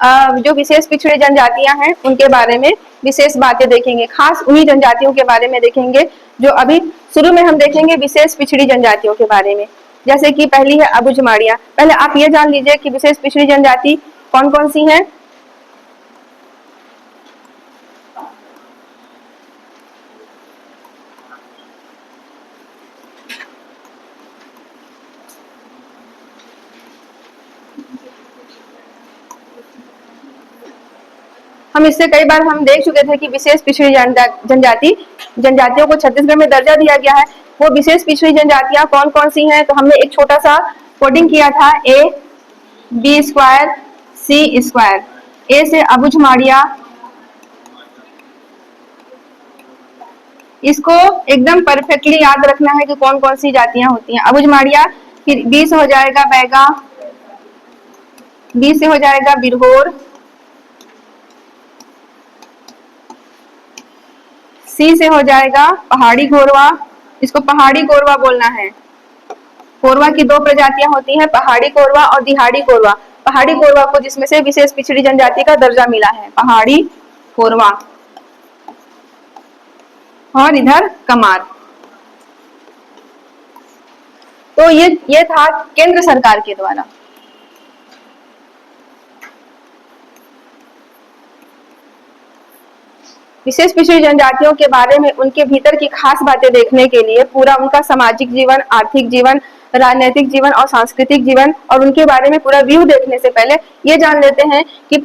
जो विशेष पिछड़ी जनजातियां हैं उनके बारे में विशेष बातें देखेंगे, खास उन्हीं जनजातियों के बारे में देखेंगे जो अभी शुरू में हम देखेंगे विशेष पिछड़ी जनजातियों के बारे में। जैसे कि पहली है अबुझमाड़िया। पहले आप ये जान लीजिए कि विशेष पिछड़ी जनजाति कौन कौन सी हैं। हम इससे कई बार हम देख चुके थे कि विशेष पिछड़ी जनजातियों को छत्तीसगढ़ में दर्जा दिया गया है। वो विशेष पिछड़ी जनजातियां कौन कौन सी हैं, तो हमने एक छोटा सा कोडिंग किया था, a b square c square. A से अबुझमाड़िया, इसको एकदम परफेक्टली याद रखना है कि कौन कौन सी जातियां होती हैं। अबुझमाड़िया, फिर बी से हो जाएगा बैगा, बी से हो जाएगा बिरहोर, सी से हो जाएगा पहाड़ी गोरवा, इसको पहाड़ी गोरवा बोलना है। कोरवा की दो प्रजातियां होती हैं, पहाड़ी कोरवा और दिहाड़ी कोरवा। पहाड़ी कोरवा को जिसमें से विशेष पिछड़ी जनजाति का दर्जा मिला है, पहाड़ी कोरवा। और इधर कमार। तो ये था केंद्र सरकार के द्वारा। विशेष पिछड़ी जनजातियों के बारे में उनके भीतर की खास बातें देखने के लिए पूरा उनका सामाजिक जीवन, आर्थिक जीवन, राजनीतिक जीवन और सांस्कृतिक जीवन और उनके बारे में पूरा व्यू देखने से पहले ये जान लेते हैं कि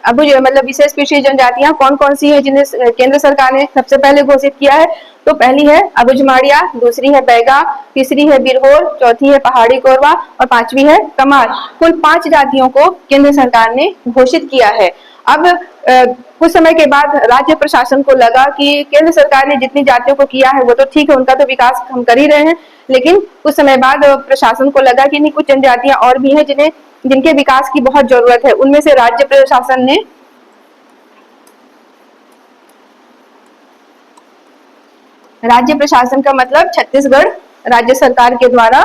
अब मतलब विशेष पिछड़ी जनजातियां कौन कौन सी है जिन्हें केंद्र सरकार ने सबसे पहले घोषित किया है। तो पहली है अबुझमाड़िया, दूसरी है बैगा, तीसरी है बिरहोर, चौथी है पहाड़ी कोरवा और पांचवी है कमार। कुल 5 जातियों को केंद्र सरकार ने घोषित किया है। अब कुछ समय के बाद राज्य प्रशासन को लगा कि केंद्र सरकार ने जितनी जातियों को किया है वो तो ठीक है, उनका तो विकास हम कर ही रहे हैं, लेकिन कुछ समय बाद प्रशासन को लगा कि नहीं, कुछ जनजातियां और भी हैं जिनके विकास की बहुत जरूरत है। उनमें से राज्य प्रशासन ने राज्य प्रशासन का मतलब छत्तीसगढ़ राज्य सरकार के द्वारा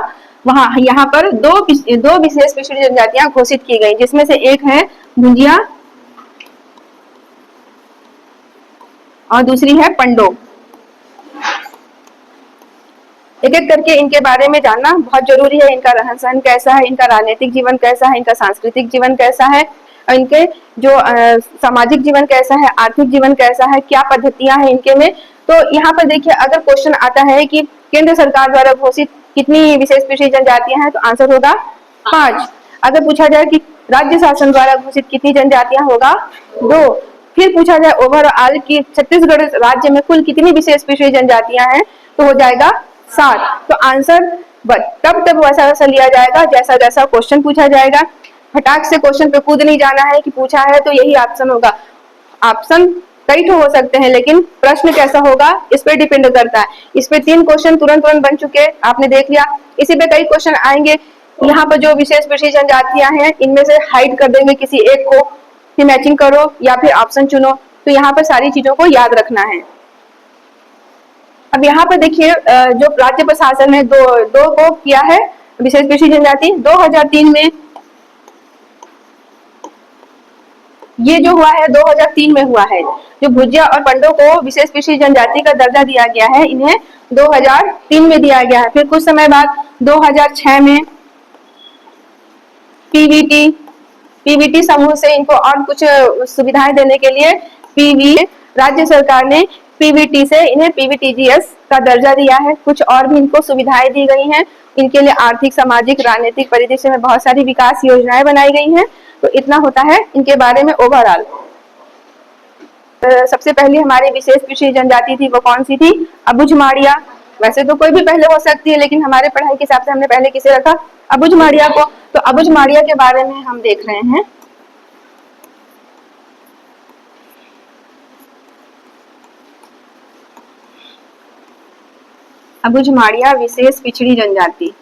यहाँ पर दो विशेष पिछड़ी जनजातियां घोषित की गई, जिसमें से एक है भुंजिया और दूसरी है पंडो। एक एक करके इनके बारे में जानना बहुत जरूरी है। इनका रहन सहन कैसा है, इनका राजनीतिक जीवन कैसा है, इनका सांस्कृतिक जीवन कैसा है, और इनके जो सामाजिक जीवन कैसा है, आर्थिक जीवन कैसा है, क्या पद्धतियां हैं इनके में। तो यहाँ पर देखिए, अगर क्वेश्चन आता है कि केंद्र सरकार द्वारा घोषित कितनी विशेष पिछड़ी जनजातियां हैं, तो आंसर होगा 5। अगर पूछा जाए कि राज्य शासन द्वारा घोषित कितनी जनजातियां, होगा 2। फिर पूछा जाए ओवरऑल कि छत्तीसगढ़ राज्य में कुल कितनी विशेष पिछड़ी जनजातियां हैं, तो हो जाएगा 7। तो आंसर तब वैसा वैसा लिया जाएगा जैसा जैसा क्वेश्चन पूछा जाएगा। फटाक से क्वेश्चन पे कूद नहीं जाना है कि पूछा है तो यही ऑप्शन होगा। ऑप्शन कई तो हो सकते हैं, लेकिन प्रश्न कैसा होगा इस पे डिपेंड करता है। इस पे 3 क्वेश्चन तुरंत बन चुके, आपने देख लिया। इसी पे कई क्वेश्चन आएंगे। यहाँ पर जो विशेष पिछड़ी जनजातियां हैं, इनमें से हाइड कर देंगे किसी एक को, फिर मैचिंग करो या फिर ऑप्शन चुनो। तो यहाँ पर सारी चीजों को याद रखना है। अब यहाँ पर देखिए, जो राज्य प्रशासन ने दो को किया है विशेष पिछड़ी जनजाति। 2003 में ये जो हुआ है 2003 में हुआ है। जो भुजिया और पंडो को विशेष पिछड़ी जनजाति का दर्जा दिया गया है, इन्हें 2003 में दिया गया है। फिर कुछ समय बाद 2006 में पीवीटी समूह से इनको और कुछ सुविधाएं देने के लिए राज्य सरकार ने पीवीटी से इन्हें पीवीटीजीएस का दर्जा दिया है। कुछ और भी इनको सुविधाएं दी गई हैं। इनके लिए आर्थिक, सामाजिक, राजनीतिक परिदृश्य में बहुत सारी विकास योजनाएं बनाई गई हैं। तो इतना होता है इनके बारे में ओवरऑल। सबसे पहले हमारी विशेष पिछड़ी जनजाति थी, वो कौन सी थी? अबुझमाड़िया। वैसे तो कोई भी पहले हो सकती है, लेकिन हमारे पढ़ाई के हिसाब से हमने पहले किसे रखा? अबुझमाड़िया को। तो अबुझमाड़िया के बारे में हम देख रहे हैं। अबुझमाड़िया विशेष पिछड़ी जनजाति।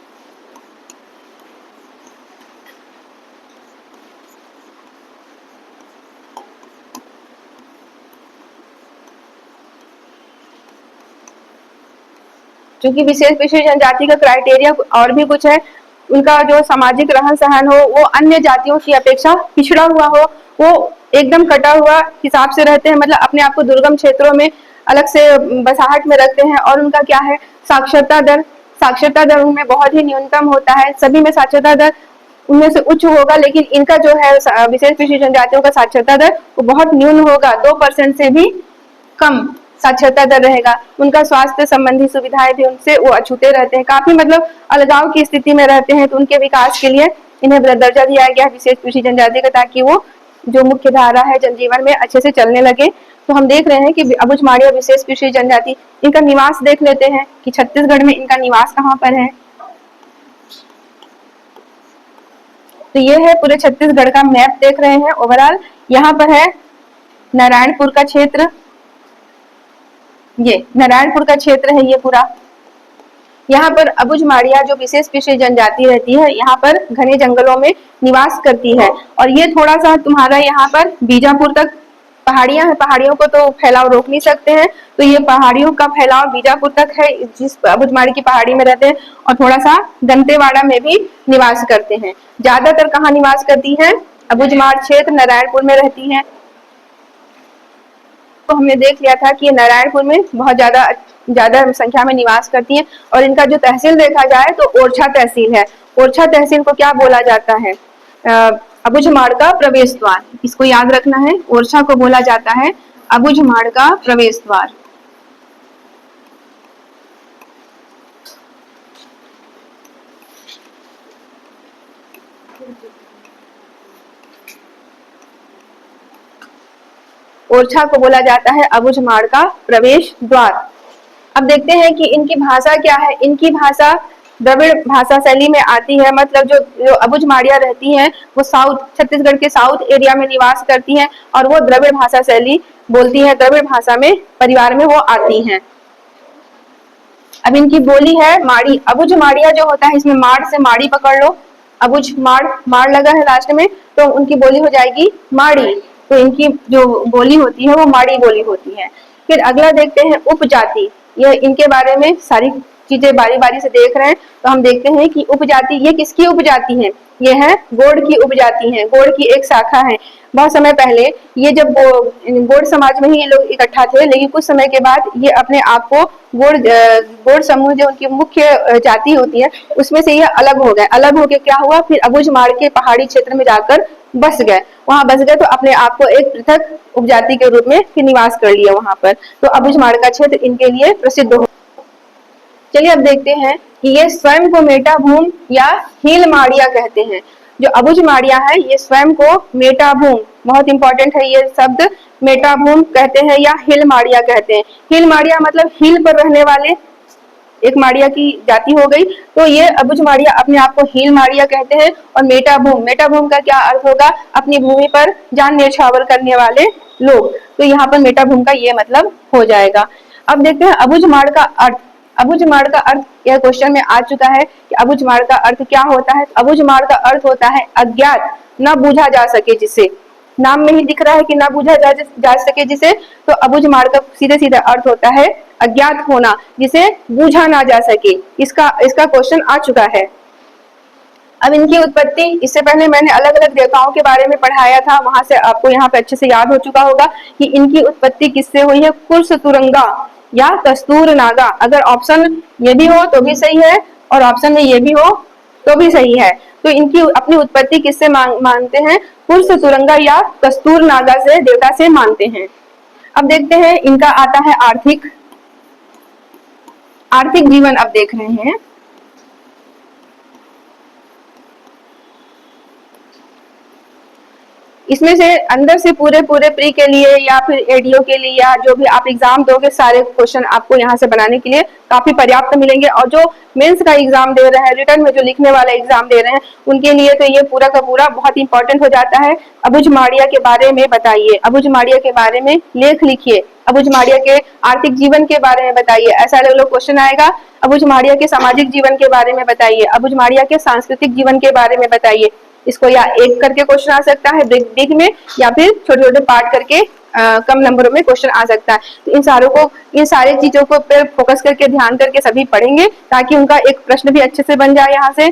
क्योंकि विशेष पिछड़ी जनजाति का क्राइटेरिया और भी कुछ है। उनका जो सामाजिक रहन सहन हो वो अन्य जातियों की अपेक्षा पिछड़ा हुआ हो, वो एकदम कटा हुआ हिसाब से रहते हैं, मतलब अपने आप को दुर्गम क्षेत्रों में अलग से बसाहट में रखते हैं। और उनका क्या है, साक्षरता दर उनमें बहुत ही न्यूनतम होता है। सभी में साक्षरता दर उनमें से उच्च होगा, लेकिन इनका जो है विशेष पिछड़ी जनजातियों का साक्षरता दर वो बहुत न्यून होगा, 2% से भी कम साक्षरता दर रहेगा। उनका स्वास्थ्य संबंधी सुविधाएं भी उनसे वो अछूते रहते हैं, काफी मतलब अलगाव की स्थिति में रहते हैं। तो उनके विकास के लिए इन्हें दर्जा दिया गया विशेष पिछड़ी जनजाति का, ताकि वो जो मुख्य धारा है जनजीवन में अच्छे से चलने लगे। तो हम देख रहे हैं कि अबुझमाड़िया विशेष पिछड़ी जनजाति, इनका निवास देख लेते हैं कि छत्तीसगढ़ में इनका निवास कहाँ पर है। तो ये है पूरे छत्तीसगढ़ का मैप देख रहे हैं ओवरऑल। यहाँ पर है नारायणपुर का क्षेत्र, ये नारायणपुर का क्षेत्र है ये पूरा। यहाँ पर अबुझमाड़िया जो विशेष पिछड़ी जनजाति रहती है, यहाँ पर घने जंगलों में निवास करती है। और ये थोड़ा सा तुम्हारा यहाँ पर बीजापुर तक पहाड़ियां हैं, पहाड़ियों को तो फैलाव रोक नहीं सकते हैं, तो ये पहाड़ियों का फैलाव बीजापुर तक है, जिस अबुझमाड़ी की पहाड़ी में रहते हैं। और थोड़ा सा दंतेवाड़ा में भी निवास करते हैं। ज्यादातर कहाँ निवास करती है, अबुझमाड़ क्षेत्र नारायणपुर में रहती है। तो हमने देख लिया था कि ये नारायणपुर में बहुत ज्यादा संख्या में निवास करती हैं। और इनका जो तहसील देखा जाए तो ओरछा तहसील है। ओरछा तहसील को क्या बोला जाता है, अबुझमाड़ का प्रवेश द्वार, इसको याद रखना है। ओरछा को बोला जाता है अबुझमाड़ का प्रवेश द्वार। ओरछा को बोला जाता है अबुझमाड़ का प्रवेश द्वार। अब देखते हैं कि इनकी भाषा क्या है। इनकी भाषा द्रविड़ भाषा शैली में आती है, मतलब जो अबुझमाड़िया रहती हैं वो साउथ छत्तीसगढ़ के साउथ एरिया में निवास करती हैं और वो द्रविड़ भाषा शैली बोलती हैं, द्रविड़ भाषा में परिवार में वो आती हैं। अब इनकी बोली है माड़ी। अबुझमाड़िया जो होता है, इसमें माड़ से माड़ी पकड़ लो, माड़ लगा है लास्ट में, तो उनकी बोली हो जाएगी माड़ी। तो इनकी जो बोली होती है वो माड़ी बोली होती है। फिर अगला देखते हैं उपजाति। यह इनके बारे में सारी चीजें बारी बारी से देख रहे हैं। तो हम देखते हैं कि उपजाति, ये किसकी उपजाति है, ये है गोंड की उपजाति है, गोंड की एक शाखा है। बहुत समय पहले ये जब गोंड समाज में ही ये लोग इकट्ठा थे, लेकिन कुछ समय के बाद ये अपने आप को गोंड समूह जो उनकी मुख्य जाति होती है उसमें से ये अलग हो गए। अलग होके क्या हुआ, फिर अबुझमाड़ के पहाड़ी क्षेत्र में जाकर बस गए। वहां बस गए तो अपने आप को एक पृथक उपजाति के रूप में फिर निवास कर लिया वहां पर। तो अबुझमाड़ का क्षेत्र इनके लिए प्रसिद्ध हो। चलिए अब देखते हैं कि ये स्वयं को मेटाभूम या हीलमाड़िया कहते हैं। जो अबुझमाड़िया है ये स्वयं को मेटाभूम, बहुत इंपॉर्टेंट है ये शब्द, मेटाभूम कहते हैं या हिलमाड़िया कहते हैं। हिलमाड़िया मतलब हिल पर रहने वाले, एक माड़िया की जाति हो गई। तो ये अबुझमाड़िया अपने आप को हिलमाड़िया कहते हैं। और मेटाभूम का क्या अर्थ होगा, अपनी भूमि पर जान न्यौछावर करने वाले लोग। तो यहाँ पर मेटाभूम का ये मतलब हो जाएगा। अब देखते हैं अबुझमाड़ का अर्थ। अबुझमाड़ का अर्थ यह क्वेश्चन में आ चुका है कि अबुझमाड़ का अर्थ क्या होता है। अबुझमाड़ का अर्थ होता है अज्ञात, न बूझा जा सके जिसे। नाम में ही दिख रहा है कि ना बूझा जा सके जिसे, तो अबुझमाड़ का सीधे सीधा अर्थ होता है अज्ञात होना, जिसे बूझा ना जा सके। इसका क्वेश्चन आ चुका है। अब इनकी उत्पत्ति, इससे पहले मैंने अलग अलग देवताओं के बारे में पढ़ाया था, वहां से आपको यहाँ पे अच्छे से याद हो चुका होगा कि इनकी उत्पत्ति किससे हुई है, कुर्सतुरंगा या कस्तूर नागा। अगर ऑप्शन ये भी हो तो भी सही है और ऑप्शन में ये भी हो तो भी सही है। तो इनकी अपनी उत्पत्ति किससे मानते हैं, कुर्सतुरंगा या कस्तूर नागा से, देवता से मानते हैं। अब देखते हैं इनका आता है आर्थिक जीवन। अब देख रहे हैं इसमें से अंदर से पूरे प्री के लिए या फिर एडीओ के लिए या जो भी आप एग्जाम दोगे, सारे क्वेश्चन आपको यहाँ से बनाने के लिए काफी पर्याप्त मिलेंगे। और जो मेंस का एग्जाम दे रहे हैं, रिटर्न में जो लिखने वाला एग्जाम दे रहे हैं, उनके लिए तो ये पूरा का पूरा बहुत इंपॉर्टेंट हो जाता है। अबुझमाड़िया के बारे में बताइए, अबुझमाड़िया के बारे में लेख लिखिए, अबुझमाड़िया के आर्थिक जीवन के बारे में बताइए, ऐसा अलग अलग क्वेश्चन आएगा। अबुझमाड़िया के सामाजिक जीवन के बारे में बताइए, अबुझमाड़िया के सांस्कृतिक जीवन के बारे में बताइए। इसको या एक करके क्वेश्चन आ सकता है बिग में, या फिर छोटे छोटे पार्ट करके कम नंबरों में क्वेश्चन आ सकता है। तो इन सारी चीजों को पे फोकस करके ध्यान करके सभी पढ़ेंगे, ताकि उनका एक प्रश्न भी अच्छे से बन जाए यहाँ से।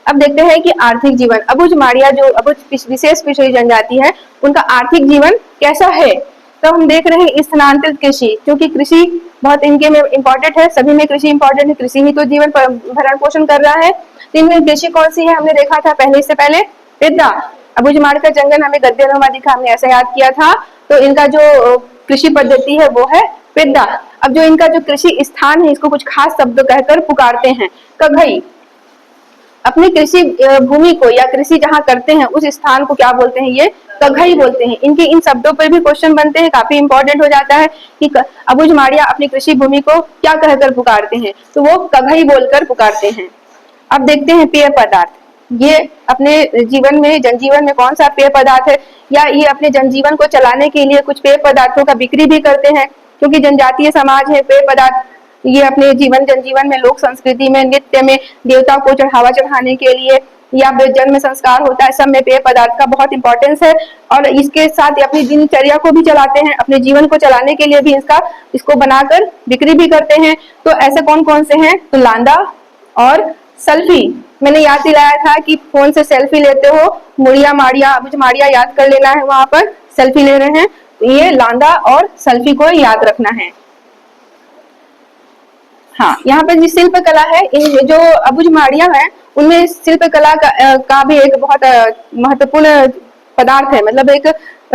अब देखते हैं कि आर्थिक जीवन, अबुझ माड़िया जो अबुझ विशेष पिछड़ी जनजाति है, उनका आर्थिक जीवन कैसा है। तो हम देख रहे हैं स्थानांतरित कृषि, क्योंकि कृषि बहुत इनके में इम्पोर्टेंट है, सभी में कृषि इम्पोर्टेंट है, कृषि ही तो जीवन भरण पोषण कर रहा है। तो इनमें कृषि कौन सी है, हमने देखा था पहले, इससे पहले पिद्दा, अबुझमाड़ का जंगल हमें गद्यनुमा दिखा, हमने ऐसा याद किया था। तो इनका जो कृषि पद्धति है वो है पिद्दा। अब जो इनका जो कृषि स्थान है, इसको कुछ खास शब्द कहकर पुकारते हैं, कघई। अपनी कृषि भूमि को या कृषि जहाँ करते हैं उस स्थान को क्या बोलते हैं, ये कघई बोलते हैं। इनके इन शब्दों पर भी क्वेश्चन बनते हैं, काफी इंपॉर्टेंट हो जाता है कि अबुझमाड़िया अपनी कृषि भूमि को क्या कहकर पुकारते हैं, तो वो कघई बोलकर पुकारते हैं। अब देखते हैं पेय पदार्थ, ये अपने जीवन में, जनजीवन में कौन सा पेय पदार्थ है, या ये अपने जनजीवन को चलाने के लिए कुछ पेय पदार्थों का बिक्री भी करते हैं, क्योंकि जनजातीय समाज है। पेय पदार्थ ये अपने जनजीवन में, लोक संस्कृति में, नृत्य में, देवता को चढ़ावा चढ़ाने के लिए, या जन्म संस्कार होता है, सब में पेय पदार्थ का बहुत इंपॉर्टेंस है। और इसके साथ अपनी दिनचर्या को भी चलाते हैं, अपने जीवन को चलाने के लिए भी इसको बनाकर बिक्री भी करते हैं। तो ऐसे कौन कौन से हैं, तो लांदा और सेल्फी। मैंने याद दिलाया था कि फोन से सेल्फी लेते हो, मुड़िया माड़िया अबुझमाड़िया याद कर लेना है, वहां पर सेल्फी ले रहे हैं, तो ये लांदा और सेल्फी को याद रखना है। हाँ, यहाँ पर जो शिल्प कला है, इन जो अबुझमाड़िया है उनमें शिल्प कला का भी एक बहुत महत्वपूर्ण पदार्थ है, मतलब एक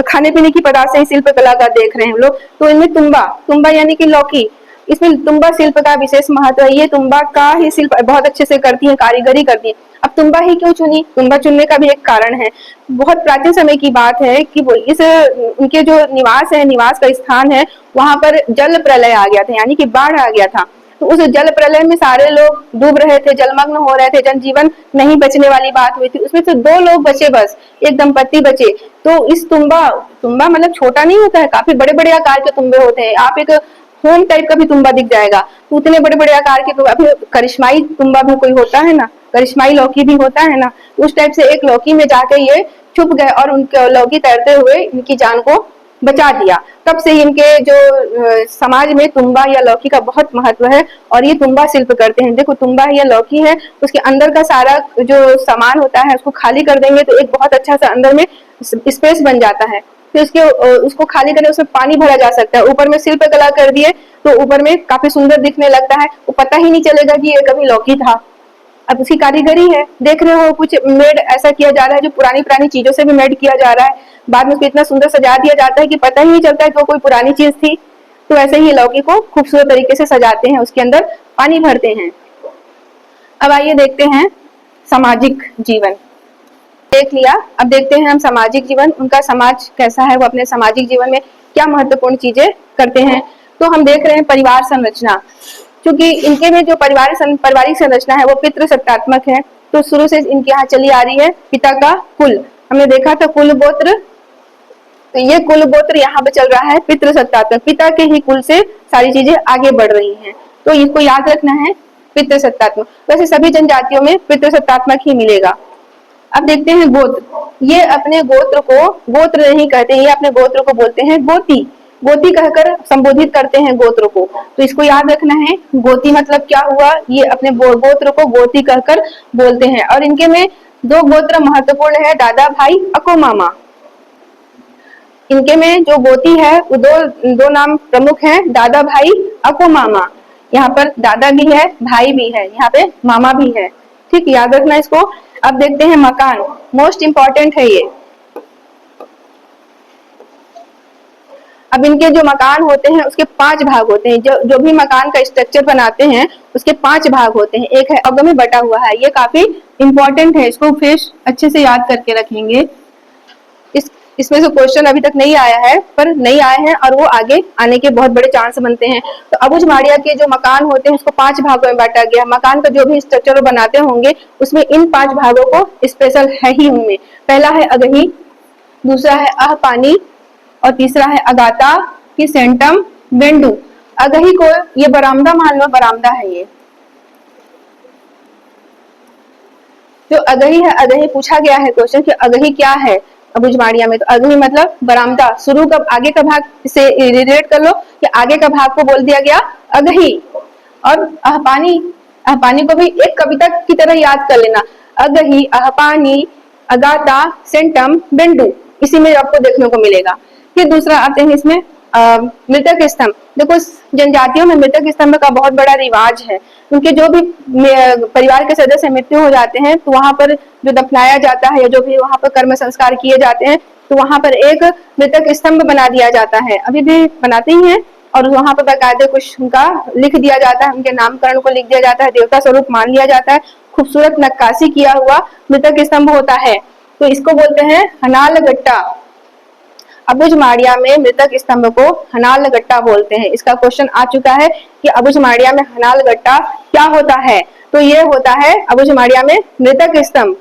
खाने पीने की पदार्थ से शिल्प कला का देख रहे हैं हम लोग। तो इनमें तुम्बा यानी कि लौकी, इसमें तुम्बा शिल्प का विशेष महत्व है। ये तुम्बा का ही शिल्प बहुत अच्छे से करती है, कारीगरी करती है। अब तुम्बा ही क्यों चुनी, तुम्बा चुनने का भी एक कारण है। बहुत प्राचीन समय की बात है कि वो उनके जो निवास है, निवास का स्थान है, वहां पर जल प्रलय आ गया था, यानी कि बाढ़ आ गया था। तो उस जल प्रलय में सारे लोग डूब रहे थे, जलमग्न हो रहे थे, जनजीवन नहीं बचने वाली बात हुई थी। उसमें से 2 लोग बचे, बस एक दंपति बचे। तो इस तुम्बा मतलब छोटा नहीं होता है, काफी बड़े बड़े आकार के तुम्बे होते हैं। आप एक होम टाइप का भी तुम्बा दिख जाएगा, तो उतने बड़े बड़े आकार के अभी करिश्माई तुम्बा भी कोई होता है ना, करिश्माई लौकी भी होता है ना, उस टाइप से एक लौकी में जाके ये छुप गए और उनके लौकी तैरते हुए इनकी जान को बचा दिया। तब से इनके जो समाज में तुम्बा या लौकी का बहुत महत्व है, और ये तुम्बा शिल्प करते हैं। देखो, तुम्बा या लौकी है, उसके अंदर का सारा जो सामान होता है उसको खाली कर देंगे तो एक बहुत अच्छा सा अंदर में स्पेस बन जाता है। फिर उसको खाली करके उसमें पानी भरा जा सकता है। ऊपर में शिल्प कला कर दिए तो ऊपर में काफी सुंदर दिखने लगता है, वो पता ही नहीं चलेगा कि ये कभी लौकी था। अब उसकी कारीगरी है, देख रहे हो, कुछ मेड ऐसा किया जा रहा है जो पुरानी पुरानी चीजों से भी मेड किया जा रहा है, बाद में उसको इतना सुंदर सजा दिया जाता है कि पता ही नहीं चलता है कि वो कोई पुरानी चीज थी। तो ऐसे ही लौकी को खूबसूरत तरीके से सजाते हैं, उसके अंदर पानी भरते हैं। अब आइए देखते हैं सामाजिक जीवन। देख लिया, अब देखते हैं हम सामाजिक जीवन, उनका समाज कैसा है, वो अपने सामाजिक जीवन में क्या महत्वपूर्ण चीजें करते हैं। तो हम देख रहे हैं परिवार संरचना, क्योंकि इनके में जो पारिवारिक संरचना है वो पितृसत्तात्मक है। तो शुरू से इनके यहाँ चली आ रही है पिता का कुल, हमने देखा था कुल गोत्र, तो ये कुल गोत्र यहाँ पे चल रहा है पितृसत्तात्मक, पिता के ही कुल से सारी चीजें आगे बढ़ रही हैं, तो इसको याद रखना है पितृसत्तात्मक। वैसे सभी जनजातियों में पितृसत्तात्मक ही मिलेगा। अब देखते हैं गोत्र, ये अपने गोत्र को गोत्र नहीं कहते, ये अपने गोत्र को बोलते हैं गोती, गोती कहकर संबोधित करते हैं गोत्र को। तो इसको याद रखना है, गोती मतलब क्या हुआ, ये अपने गोत्र को गोती कहकर बोलते हैं। और इनके में 2 गोत्र महत्वपूर्ण है, दादा भाई अको मामा। इनके में जो गोती है वो दो नाम प्रमुख हैं, दादा भाई अको मामा। यहाँ पर दादा भी है, भाई भी है, यहाँ पे मामा भी है, ठीक, याद रखना इसको। अब देखते हैं मकान, मोस्ट इंपॉर्टेंट है ये। अब इनके जो मकान होते हैं उसके 5 भाग होते हैं, जो भी मकान का स्ट्रक्चर बनाते हैं उसके 5 भाग होते हैं। एक है अग में बटा हुआ है, ये काफी इंपॉर्टेंट है, इसको फिर अच्छे से याद करके रखेंगे। इसमें से क्वेश्चन अभी तक नहीं आया है, पर नहीं आए हैं और वो आगे आने के बहुत बड़े चांस बनते हैं। तो अबुझमाड़िया के जो मकान होते हैं उसको 5 भागों में बांटा गया। मकान का जो भी स्ट्रक्चर बनाते होंगे उसमें इन 5 भागों को स्पेशल है ही उनमें। पहला है अगही, दूसरा है अह पानी, और तीसरा है अगाता की सेंटम बेंडू। अगही को ये बरामदा मान लो, बरामदा है ये जो अगही है। अगही पूछा गया है क्वेश्चन कि अगही क्या है अबुझमाड़िया में, तो अगही मतलब बरामदा। शुरू का आगे का भाग से रिलेट कर लो कि आगे का भाग को बोल दिया गया अगही। और अहपानी, अहपानी को भी एक कविता की तरह याद कर लेना। अगही, अहपानी, अगाता, सेंटम, बेंडू, इसी में आपको देखने को मिलेगा। फिर दूसरा आते हैं इसमें मृतक स्तंभ। देखो जनजातियों में मृतक स्तंभ का बहुत बड़ा रिवाज है। उनके जो भी परिवार के सदस्य मृत्यु हो जाते हैं तो वहां पर जो दफनाया जाता है, जो भी वहां पर कर्म संस्कार किए जाते हैं, तो वहां पर एक मृतक स्तंभ बना दिया जाता है, अभी भी बनाते ही हैं। और वहां पर बाकायदे कुछ उनका लिख दिया जाता है, उनके नामकरण को लिख दिया जाता है, देवता स्वरूप मान लिया जाता है, खूबसूरत नक्काशी किया हुआ मृतक स्तंभ होता है। तो इसको बोलते हैं हनालगट्टा। अबुझमाड़िया में मृतक स्तंभ को हनालगट्टा बोलते हैं। इसका क्वेश्चन आ चुका है कि अबुझमाड़िया में हनालगट्टा क्या होता है, तो ये होता है अबुझमाड़िया में मृतक स्तंभ।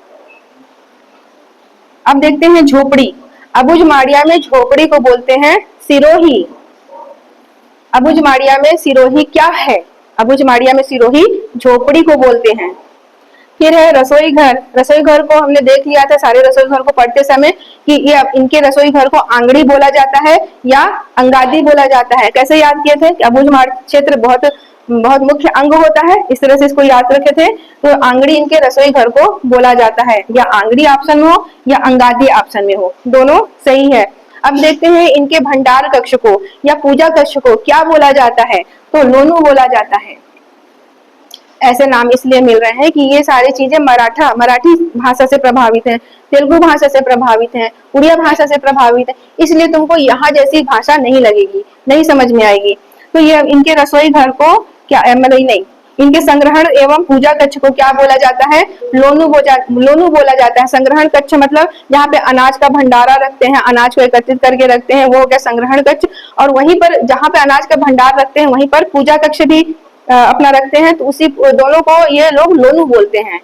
अब देखते हैं झोपड़ी। अबुझमाड़िया में झोपड़ी को बोलते हैं सिरोही। अबुझमाड़िया में सिरोही क्या है? अबुझमाड़िया में सिरोही झोपड़ी को बोलते हैं। फिर है रसोई घर। रसोई घर को हमने देख लिया था सारे रसोई घर को पढ़ते समय कि ये इनके रसोई घर को आंगड़ी बोला जाता है या अंगादी बोला जाता है। कैसे याद किए थे कि अबुझमाड़ क्षेत्र बहुत बहुत मुख्य अंग होता है, इस तरह से इसको याद रखे थे। तो आंगड़ी इनके रसोई घर को बोला जाता है, या आंगड़ी ऑप्शन में हो या अंगादी ऑप्शन में हो, दोनों सही है। अब देखते हैं इनके भंडार कक्ष को या पूजा कक्ष को क्या बोला जाता है, तो लोनू बोला जाता है। ऐसे नाम इसलिए मिल रहे हैं कि ये सारी चीजें मराठी भाषा से प्रभावित हैं, तेलुगु भाषा से प्रभावित हैं, उड़िया भाषा से प्रभावित है, इसलिए तुमको यहाँ जैसी भाषा नहीं लगेगी, नहीं समझ में आएगी। तो ये इनके रसोई घर को क्या मतलब नहीं, इनके संग्रहण एवं पूजा कक्ष को क्या बोला जाता है? लोनू बोला जाता है। संग्रहण कक्ष मतलब जहाँ पे अनाज का भंडारा रखते हैं, अनाज को एकत्रित करके रखते हैं, वो हो गया संग्रहण कक्ष। और वहीं पर जहाँ पे अनाज का भंडार रखते हैं वहीं पर पूजा कक्ष भी अपना रखते हैं, तो उसी दोनों को ये लोग लोनू बोलते हैं।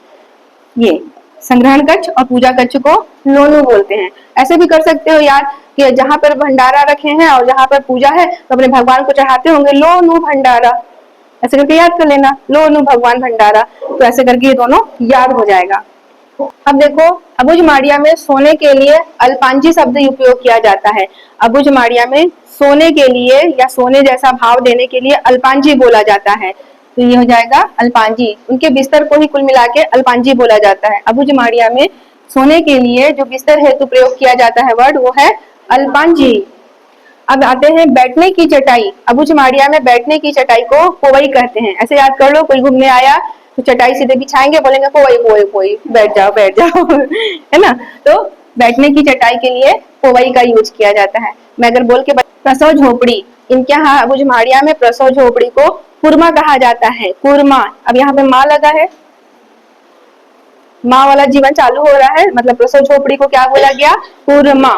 ये संग्रहण कक्ष और पूजा कक्ष को लोनू बोलते हैं। ऐसे भी कर सकते हो यार कि जहाँ पर भंडारा रखे हैं और जहाँ पर पूजा है तो अपने भगवान को चढ़ाते होंगे लोनू भंडारा, ऐसे करके याद कर लेना, लोनू भगवान भंडारा। तो ऐसे करके ये दोनों याद हो जाएगा। अब देखो अबुझमाड़िया में सोने के लिए अल्पांजी शब्द उपयोग किया जाता है। अबुझमाड़िया में सोने के लिए या सोने जैसा भाव देने के लिए अल्पांजी बोला जाता है, तो ये हो जाएगा अल्पांजी। उनके बिस्तर को ही कुल मिला के अल्पांजी बोला जाता है। अबुझमाड़िया में सोने के लिए जो बिस्तर हेतु प्रयोग किया जाता है वर्ड, वो है अल्पांजी। अब आते हैं बैठने की चटाई। अबुझमाड़िया में बैठने की चटाई को पोवई कहते हैं। ऐसे याद कर लो, कोई घूमने आया तो चटाई सीधे बिछाएंगे, बोलेंगे पोवई पोवई पोवई, बैठ जाओ है ना। तो बैठने की चटाई के लिए पोवई का यूज किया जाता है। मैं अगर बोल के प्रसव झोपड़ी, इनके यहाँ अबुझमाड़िया में प्रसव झोपड़ी को कुरमा कहा जाता है। कुरमा, अब यहाँ पे माँ लगा है, माँ वाला जीवन चालू हो रहा है, मतलब प्रसव झोपड़ी को क्या बोला गया? कुरमा।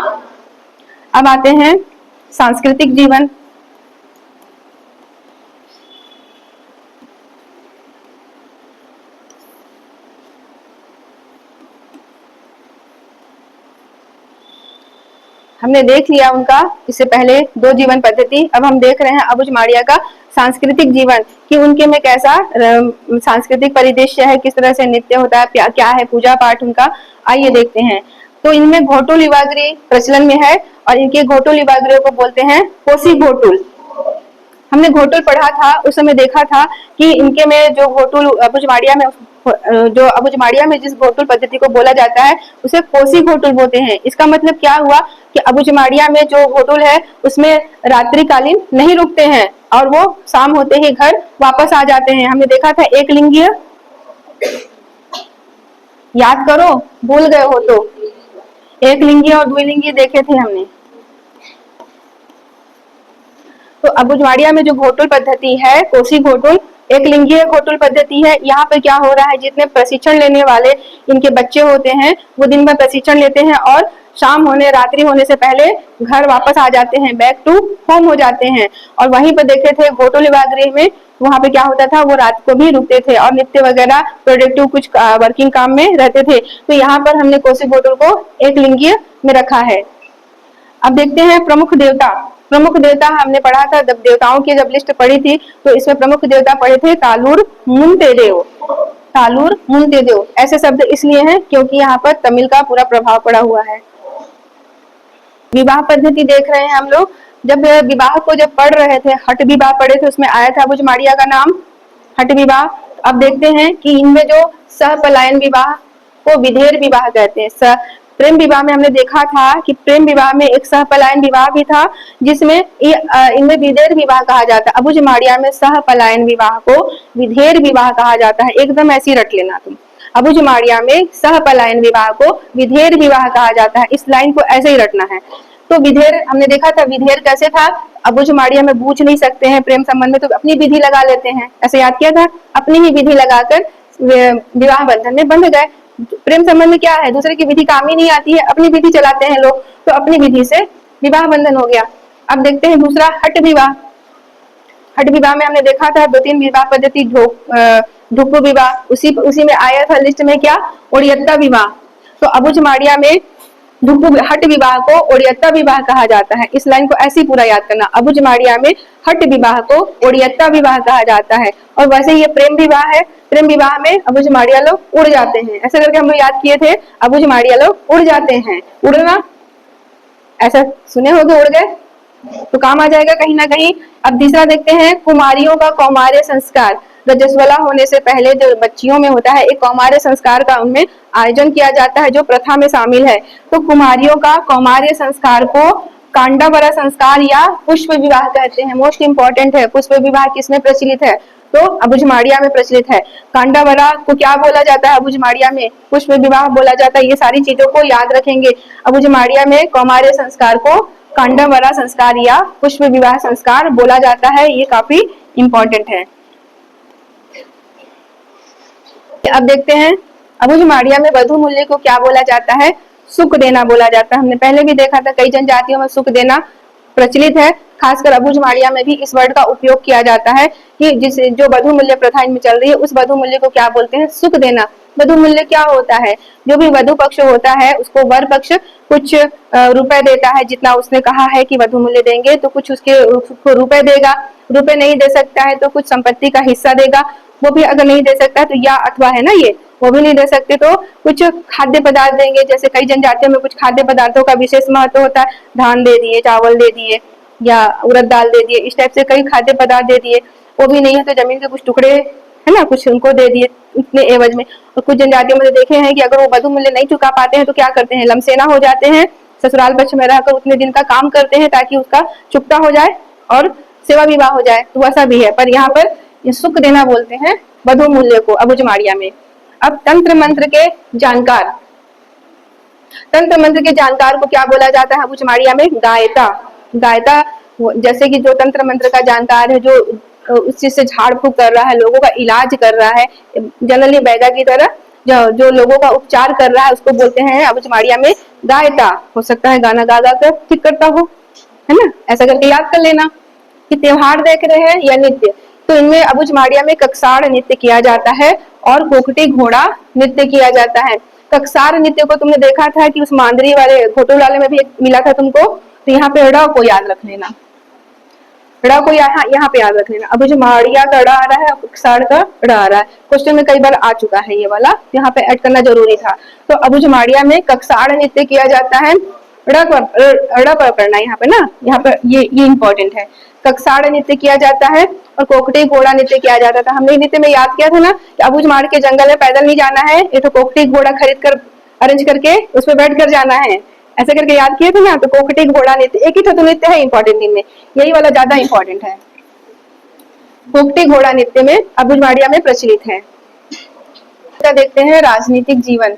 अब आते हैं सांस्कृतिक जीवन। हमने देख लिया उनका इससे पहले दो जीवन पद्धति। अब हम देख रहे हैं अबुझमाड़िया का सांस्कृतिक जीवन कि उनके में कैसा सांस्कृतिक परिदृश्य है, किस तरह से नृत्य होता है, क्या है पूजा पाठ उनका, आइए देखते हैं। तो इनमें घोटुल युवाग्री प्रचलन में है और इनके घोटुल युवाग्रियों को बोलते हैं कोसी घोटुल। हमने घोटुल पढ़ा था, उस समय देखा था कि इनके में जो घोटुल अबुझमाड़िया में जिस घोटुल पद्धति को बोला जाता है उसे कोसी घोटुल बोलते हैं। इसका मतलब क्या हुआ कि अबुझमाड़िया में जो घोटुल है उसमें रात्रिकालीन नहीं रुकते हैं और वो शाम होते ही घर वापस आ जाते हैं। हमने देखा था एक लिंगीय, याद करो, भूल गए हो तो, एक लिंगीय और द्विलिंगीय देखे थे हमने। तो अबुझमाड़िया में जो घोटुल पद्धति है कोसी घोटुल, एक लिंगीय घोटुल पद्धति है। यहाँ पे क्या हो रहा है, जितने प्रशिक्षण लेने वाले इनके बच्चे होते हैं वो दिन भर प्रशिक्षण लेते हैं और शाम होने रात्रि होने से पहले घर वापस आ जाते हैं, बैक टू होम हो जाते हैं। और वहीं पर देखे थे घोटुल युवागृह में, वहां पे क्या होता था, वो रात को भी रुकते थे और नित्य वगैरह प्रोडक्टिव कुछ वर्किंग काम में रहते थे। तो यहाँ पर हमने कोसी घोटुल को एक लिंगीय में रखा है। अब देखते हैं प्रमुख देवता। प्रमुख देवता हमने पढ़ा था, जब देवताओं की जब लिस्ट पढ़ी थी तो इसमें प्रमुख देवता पढ़े थे तालुर मुंतेदेव। तालुर मुंतेदेव ऐसे शब्द इसलिए हैं क्योंकि यहाँ पर तमिल का पूरा प्रभाव पड़ा हुआ है। विवाह पद्धति देख रहे हैं हम लोग। जब विवाह को जब पढ़ रहे थे, हट विवाह पढ़े थे, उसमें आया था अबुझमाड़िया का नाम हट विवाह। अब देखते हैं कि इनमें जो सहपलायन विवाह को विधेयर विवाह कहते हैं। प्रेम विवाह में हमने देखा था कि प्रेम विवाह में एक सहपलायन विवाह भी था, जिसमें इनमें विधेयर विवाह कहा जाता है। अबुझमाड़िया में सहपलायन विवाह को विधेयर विवाह कहा जाता है। एकदम ऐसी रट लेना तुम, अबुझमाड़िया में सहपलायन विवाह को विधेयर विवाह कहा जाता है। इस लाइन को ऐसे ही रटना है। तो विधेयर हमने देखा था, विधेयर कैसे था, अबुझमाड़िया में बूझ नहीं सकते हैं प्रेम संबंध में तो अपनी विधि लगा लेते हैं, ऐसे याद किया था, अपनी ही विधि लगाकर विवाह बंधन में बंध गए। प्रेम संबंध में क्या है, दूसरे की विधि काम ही नहीं आती है, अपनी विधि चलाते हैं लोग, तो अपनी विधि से विवाह बंधन हो गया। अब देखते हैं दूसरा, हट विवाह। हट विवाह में हमने देखा था 2-3 विवाह पद्धति, ढुक विवाह, उसी में आया था लिस्ट में क्या, ओडियत्ता विवाह। तो अबुझमाड़िया में हट विवाह को ओडियत्ता विवाह कहा जाता है। इस लाइन को ऐसे ही पूरा याद करना, अबुझमाड़िया में हट विवाह को ओडियत्ता विवाह कहा जाता है। और वैसे ये प्रेम विवाह है, प्रेम विवाह में अबुझमाड़िया लोग उड़ जाते हैं, ऐसे करके हम लोग याद किए थे, अबुझमाड़िया लोग उड़ जाते हैं। उड़ना ऐसा सुने होगे, उड़ गए तो काम आ जाएगा कहीं ना कहीं। अब तीसरा देखते हैं, कुमारियों का कौमार्य संस्कार। रजस्वला होने से पहले जो बच्चियों में होता है, एक कौमार्य संस्कार का उनमें आयोजन किया जाता है जो प्रथा में शामिल है। तो कुमारियों का कौमार्य संस्कार को कांडावरा संस्कार या पुष्प विवाह कहते हैं। मोस्ट इंपॉर्टेंट है, पुष्प विवाह किसमें प्रचलित है, तो अबुझमाड़िया में प्रचलित है। कांडावरा को क्या बोला जाता है, अबुझमाड़िया में पुष्प विवाह बोला जाता है। ये सारी चीजों को याद रखेंगे। अबुझमाड़िया में कौमार्य संस्कार को कांडावरा संस्कार या पुष्प विवाह संस्कार बोला जाता है, ये काफी इंपॉर्टेंट है। अब देखते हैं, अबुझमाड़िया में वधु मूल्य को क्या बोला जाता है, सुख देना बोला जाता है। हमने पहले भी देखा था, कई जनजातियों में सुख देना प्रचलित है, खासकर अबुझमाड़िया में भी इस वर्ड का उपयोग किया जाता है कि जो वधु मूल्य प्रथा इनमें चल रही है, उस वधु मूल्य को क्या बोलते हैं, सुख देना। वधु मूल्य क्या होता है, जो भी वधु पक्ष होता है उसको वर पक्ष कुछ रुपए देता है, जितना उसने कहा है कि वधु मूल्य देंगे तो कुछ उसको रुपए देगा। रुपए नहीं दे सकता है तो कुछ संपत्ति का हिस्सा देगा, वो भी अगर नहीं दे सकता है तो या अथवा है ना, ये वो भी नहीं दे सकते तो कुछ खाद्य पदार्थ देंगे। जैसे कई जनजातियों में कुछ खाद्य पदार्थों का विशेष महत्व होता है, धान दे दिए, चावल दे दिए या उड़द दाल दे दिए, इस टाइप से कई खाद्य पदार्थ दे दिए। वो भी नहीं है तो जमीन के कुछ टुकड़े है ना, कुछ उनको दे दिए उतने एवज में। और कुछ जनजातियों में देखे हैं कि अगर वो वधु मूल्य नहीं चुका पाते हैं तो क्या करते हैं, लमसेना हो जाते हैं, ससुराल पक्ष में रहकर उतने दिन का काम करते हैं ताकि उसका चुकता हो जाए और सेवा विवाह हो जाए। तो वैसा भी है, पर यहाँ पर ये सुख देना बोलते हैं वधु मूल्य को अबुझमाड़िया में। अब तंत्र मंत्र के जानकार, तंत्र मंत्र के जानकार को क्या बोला जाता है अबुझमाड़िया में, गायता। गायता जैसे कि जो तंत्र मंत्र का जानकार है, जो उस चीज से झाड़ फूक कर रहा है, लोगों का इलाज कर रहा है, जनरली बैगा की तरह जो लोगों का उपचार कर रहा है, उसको बोलते हैं अबुझमाड़िया में गायता। हो सकता है गाना गा गा कर ठीक करता हो, है ना, ऐसा करके याद कर लेना। कि त्योहार देख रहे हैं या नृत्य, तो इनमें अबुझमाड़िया में कक्साड़ नृत्य किया जाता है और कोकटी घोड़ा नृत्य किया जाता है। कक्साड़ नृत्य को तुमने देखा था कि उस मांदरी वाले घोटू वाले में भी मिला था तुमको, तो यहाँ पे ड़ को याद रख लेना, ड़ को यहाँ पे याद रख लेना। अबुझमाड़िया का ड़ आ रहा है, कक्साड़ का ड़ आ रहा है, क्वेश्चन में कई बार आ चुका है ये वाला, यहाँ पे ऐड करना जरूरी था। तो अबुझमाड़िया में कक्साड़ नृत्य किया जाता है, ड़ पर करना यहाँ पे ना, यहाँ पर ये इंपॉर्टेंट है। कक्साड़ नृत्य किया जाता है और कोकटी घोड़ा नृत्य किया जाता था। हमने नृत्य में याद किया था ना कि अबुझमाड़ के जंगल में पैदल नहीं जाना है, ये तो कोकटी घोड़ा खरीद कर अरेंज करके उस पर बैठ कर जाना है, ऐसे करके याद किए थे ना। तो कोकटी घोड़ा नृत्य एक ही तो नृत्य है इंपॉर्टेंट, इनमें यही वाला ज्यादा इंपॉर्टेंट है। कोकटी घोड़ा नृत्य में अबुझमाड़िया में प्रचलित है। देखते हैं राजनीतिक जीवन।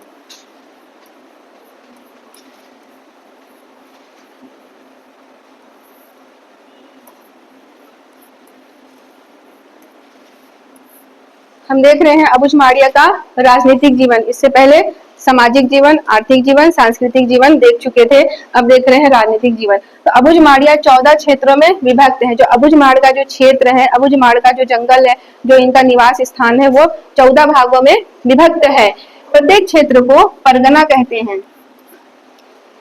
हम देख रहे हैं अबुझमाड़िया का राजनीतिक जीवन। इससे पहले सामाजिक जीवन, आर्थिक जीवन, सांस्कृतिक जीवन देख चुके थे, अब देख रहे हैं राजनीतिक जीवन। तो अबुझमाड़िया 14 क्षेत्रों में विभक्त है। जो अबुझमाड़ का जो क्षेत्र है, अबुझमाड़ का जो जंगल है, जो इनका निवास स्थान है, वो 14 भागों में विभक्त है। प्रत्येक क्षेत्र को परगना कहते हैं।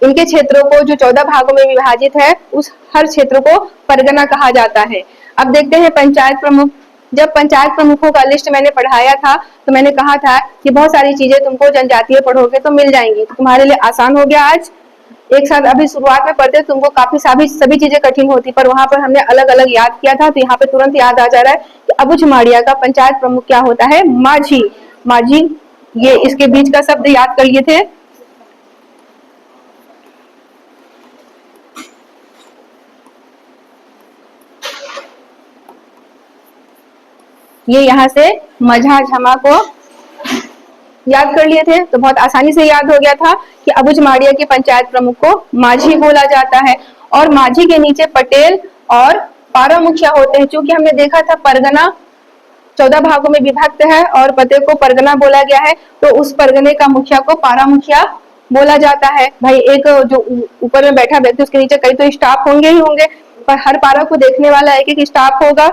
इनके क्षेत्रों को जो 14 भागों में विभाजित है, उस हर क्षेत्र को परगना कहा जाता है। अब देखते हैं पंचायत प्रमुख। जब पंचायत प्रमुखों का लिस्ट मैंने पढ़ाया था तो मैंने कहा था कि बहुत सारी चीजें तुमको जनजातीय पढ़ोगे तो मिल जाएंगी, तो तुम्हारे लिए आसान हो गया आज। एक साथ अभी शुरुआत में पढ़ते तुमको काफी सभी चीजें कठिन होती, पर वहां पर हमने अलग अलग याद किया था, तो यहाँ पे तुरंत याद आ जा रहा है कि अबुझमाड़िया का पंचायत प्रमुख क्या होता है, माझी। माझी ये इसके बीच का शब्द याद कर लिए थे। ये यहाँ से मझा झमा को याद कर लिए थे, तो बहुत आसानी से याद हो गया था कि अबुझ माड़िया के पंचायत प्रमुख को माझी बोला जाता है, और माझी के नीचे पटेल और पारा मुखिया होते हैं। क्योंकि हमने देखा था परगना 14 भागों में विभक्त है और पते को परगना बोला गया है, तो उस परगने का मुखिया को पारा मुखिया बोला जाता है। भाई एक जो ऊपर में बैठा व्यक्ति, उसके नीचे कई तो स्टाफ होंगे ही होंगे, पर हर पारा को देखने वाला एक एक स्टाफ होगा,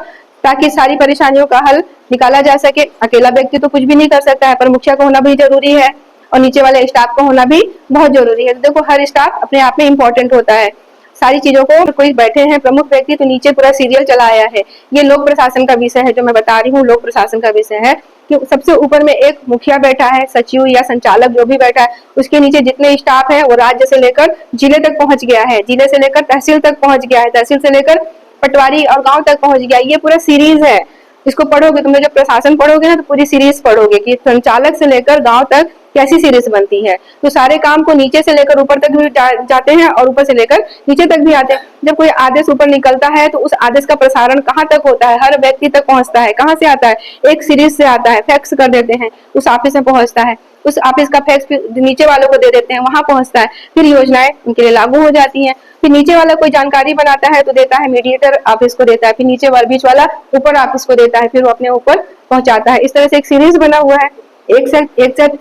ताकि सारी परेशानियों का हल निकाला जा सके। अकेला व्यक्ति तो कुछ भी नहीं कर सकता है, पर मुखिया को होना भी जरूरी है और नीचे वाले स्टाफ को होना भी बहुत जरूरी है। तो देखो हर स्टाफ अपने आप में इम्पोर्टेंट होता है। सारी चीजों को कोई बैठे हैं प्रमुख व्यक्ति, तो नीचे पूरा सीरियल चला आया है। ये लोक प्रशासन का विषय है जो मैं बता रही हूँ, लोक प्रशासन का विषय है कि सबसे ऊपर में एक मुखिया बैठा है, सचिव या संचालक जो भी बैठा है, उसके नीचे जितने स्टाफ है वो राज्य से लेकर जिले तक पहुंच गया है, जिले से लेकर तहसील तक पहुंच गया है, तहसील से लेकर पटवारी और गांव तक पहुंच गया। ये पूरा सीरीज है। इसको पढ़ोगे तुमने, जब प्रशासन पढ़ोगे ना तो पूरी सीरीज पढ़ोगे कि संचालक से लेकर गांव तक कैसी सीरीज बनती है। तो सारे काम को नीचे से लेकर ऊपर तक भी जाते हैं और ऊपर से लेकर नीचे तक भी आते हैं। जब कोई आदेश ऊपर निकलता है तो उस आदेश का प्रसारण कहाँ तक होता है, हर व्यक्ति तक पहुंचता है। कहाँ से आता है? एक सीरीज से आता है, फैक्स कर देते हैं, उस ऑफिस में पहुंचता है, उस ऑफिस का फैक्स नीचे वालों को दे देते हैं, वहां पहुंचता है, फिर योजनाएं उनके लिए लागू हो जाती हैं। फिर नीचे वाला कोई जानकारी बनाता है तो देता है मीडिएटर ऑफिस को देता है, फिर नीचे वाला बीच वाला ऊपर ऑफिस को देता है, फिर वो अपने ऊपर पहुंचाता है। इस तरह से एक सीरीज बना हुआ है। एक से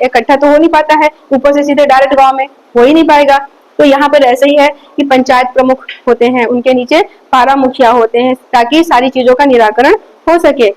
इकट्ठा तो हो नहीं पाता है, ऊपर से सीधे डायरेक्ट गांव में हो ही नहीं पाएगा। तो यहाँ पर ऐसे ही है कि पंचायत प्रमुख होते हैं, उनके नीचे पारा मुखिया होते हैं, ताकि सारी चीजों का निराकरण हो सके।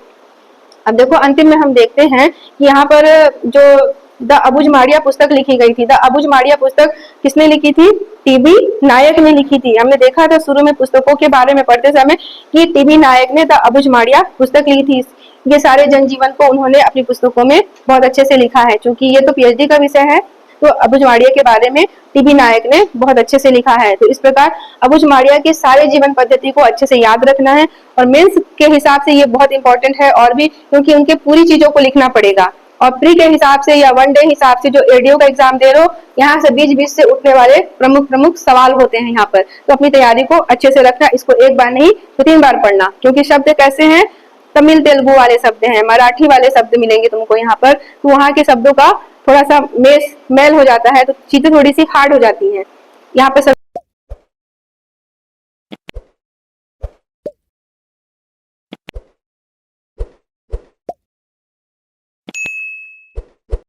अब देखो अंतिम में हम देखते हैं कि यहाँ पर जो द अबुझ माड़िया पुस्तक लिखी गई थी, द अबुझ माड़िया पुस्तक किसने लिखी थी? टीबी नायक ने लिखी थी। हमने देखा था शुरू में पुस्तकों के बारे में पढ़ते समय कि टीबी नायक ने द अबुझ माड़िया पुस्तक लिखी थी। ये सारे जनजीवन को उन्होंने अपनी पुस्तकों में बहुत अच्छे से लिखा है। क्योंकि ये तो पीएचडी का विषय है, तो अबुझ माड़िया के बारे में टीबी नायक ने बहुत अच्छे से लिखा है। तो इस प्रकार अबुझ माड़िया की सारे जीवन पद्धति को अच्छे से याद रखना है, और मेंस के हिसाब से ये बहुत इंपॉर्टेंट है और भी, क्योंकि उनके पूरी चीजों को लिखना पड़ेगा। और प्री के हिसाब से या वन डे हिसाब से जो एडीओ का एग्जाम दे रहे हो, यहाँ से बीच बीच से उठने वाले प्रमुख प्रमुख सवाल होते हैं यहाँ पर। तो अपनी तैयारी को अच्छे से रखना, इसको एक बार नहीं तो 3 बार पढ़ना, क्योंकि शब्द कैसे हैं? तमिल तेलुगु वाले शब्द हैं, मराठी वाले शब्द मिलेंगे तुमको यहाँ पर, तो वहाँ के शब्दों का थोड़ा सा मेल हो जाता है, तो चीजें थोड़ी सी हार्ड हो जाती हैं यहाँ पे।